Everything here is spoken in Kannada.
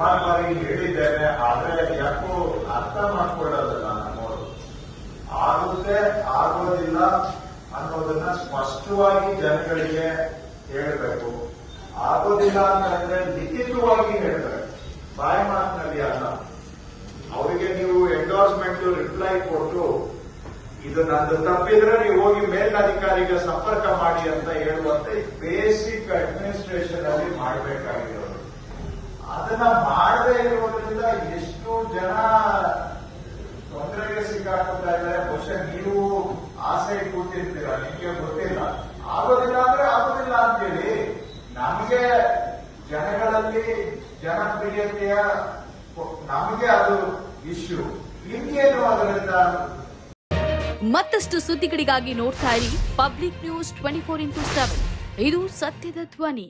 ಸುಮಾರು ಬಾರಿ ಹೇಳಿದ್ದೇನೆ. ಆದ್ರೆ ಯಾಕೋ ಅರ್ಥ ಮಾಡ್ಕೊಳ್ಳೋದಲ್ಲ ನಮ್ಮವರು. ಆಗುತ್ತೆ ಆಗೋದಿಲ್ಲ ಅನ್ನೋದನ್ನ ಸ್ಪಷ್ಟವಾಗಿ ಜನಗಳಿಗೆ ಹೇಳಬೇಕು. ಆಗೋದಿಲ್ಲ ಅಂತಂದ್ರೆ ಲಿಖಿತವಾಗಿ ಹೇಳಬೇಕು, ಬಾಯಿ ಮಾತಿನಲ್ಲಿ ಅಲ್ಲ. ಅವರಿಗೆ ನೀವು ಎಂಡೋರ್ಸ್ಮೆಂಟ್ ರಿಪ್ಲೈ ಕೊಟ್ಟು ಇದು ನಂದು ತಪ್ಪಿದ್ರೆ ನೀವು ಹೋಗಿ ಮೇಲಧಿಕಾರಿಗೆ ಸಂಪರ್ಕ ಮಾಡಿ ಅಂತ ಹೇಳುವಂತೆ ಬೇಸಿಕ್ ಅಡ್ಮಿನಿಸ್ಟ್ರೇಷನ್ ಅಲ್ಲಿ ಮಾಡಬೇಕಾಗಿರೋದು. ಅದನ್ನ ಮಾಡದೇ ಇರೋದ್ರಿಂದ ಎಷ್ಟು ಜನ ತೊಂದರೆಗೆ ಸಿಕ್ಕಾಕೊಳ್ತಾ ಇದ್ದಾರೆ. ಬಹುಶಃ ನೀವು ಆಸೆ ಕೂತಿರ್ತೀರ, ನಿಮಗೆ ಗೊತ್ತಿಲ್ಲ. ಆಗೋದಿಲ್ಲ ಅಂದ್ರೆ ಆಗೋದಿಲ್ಲ ಅಂತೇಳಿ. ನಮಗೆ ಜನಗಳಲ್ಲಿ ಜನಪ್ರಿಯತೆಯ ನಮಗೆ ಅದು ಇಶ್ಯೂ. ನಿಮ್ಗೇನು ಅದರಿಂದ? ಮತ್ತಷ್ಟು ಸುದ್ದಿಗಳಿಗಾಗಿ ನೋಡ್ತಾ ಇರಿ ಪಬ್ಲಿಕ್ ನ್ಯೂಸ್ 24x7. ಇದು ಸತ್ಯದ ಧ್ವನಿ.